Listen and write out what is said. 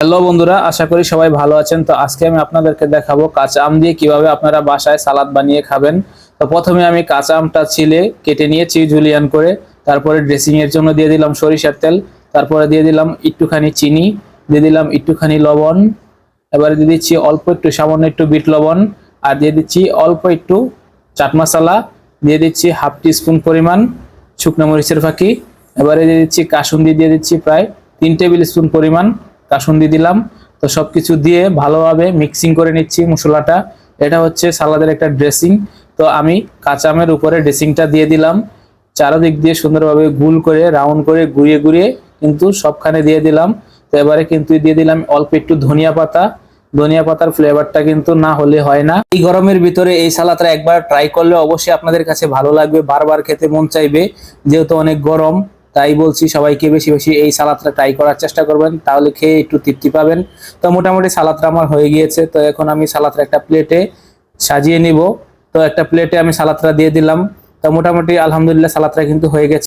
Hello বন্ধুরা, আশা করি সবাই ভালো আছেন। তো আজকে আমি আপনাদেরকে দেখাবো কাঁচা আম দিয়ে কিভাবে আপনারা বাসায় সালাদ বানিয়ে খাবেন। তো প্রথমে আমি কাঁচা আমটা ছিলে কেটে নিয়েছি জুলিয়ান করে। তারপরে ড্রেসিং এর জন্য দিয়ে দিলাম সরিষার তেল। তারপরে দিয়ে দিলাম একটুখানি চিনি, দিয়ে দিলাম একটুখানি লবণ। এবারে দিয়ে দিচ্ছি অল্প একটু সামান্য একটু বিট লবণ, আর দিয়ে দিচ্ছি অল্প একটু চাট মশলা, দিয়ে দিচ্ছি হাফ টি স্পুন পরিমাণ শুকনো মরিচের ফাঁকি। এবারে দিয়ে দিচ্ছি কাসুন্দি, দিয়ে দিচ্ছি প্রায় 3 টেবিল স্পুন পরিমাণ কাসুন্দি দিলাম। তো সবকিছু দিয়ে ভালোভাবে মিক্সিং করে নিচ্ছি মশলাটা। এটা হচ্ছে সালাদের একটা ড্রেসিং। তো আমি কাঁচা আমের উপরে ড্রেসিংটা দিয়ে দিলাম, চারদিক দিয়ে সুন্দরভাবে গোল করে রাউন্ড করে ঘুরিয়ে ঘুরিয়ে কিন্তু সবখানে দিয়ে দিলাম। তো এবারে কিন্তু দিয়ে দিলাম অল্প একটু ধনিয়া পাতা। ধনিয়া পাতার ফ্লেভারটা কিন্তু না হলে হয় না। এই গরমের ভিতরে এই সালাদটা একবার ট্রাই করলে অবশ্যই আপনাদের কাছে ভালো লাগবে, বারবার খেতে মন চাইবে। যেহেতু অনেক গরম, তাই বলছি সবাইকে বেশি বেশি এই সালাদটা ট্রাই করার চেষ্টা করবেন, তাহলে খেয়ে একটু তৃপ্তি পাবেন। তো মোটামুটি সালাদটা আমার হয়ে গিয়েছে। তো এখন আমি সালাদটা একটা প্লেটে সাজিয়ে নিব। তো একটা প্লেটে আমি সালাদটা দিয়ে দিলাম। তো মোটামুটি আলহামদুলিল্লাহ সালাদটা কিন্তু হয়ে গেছে।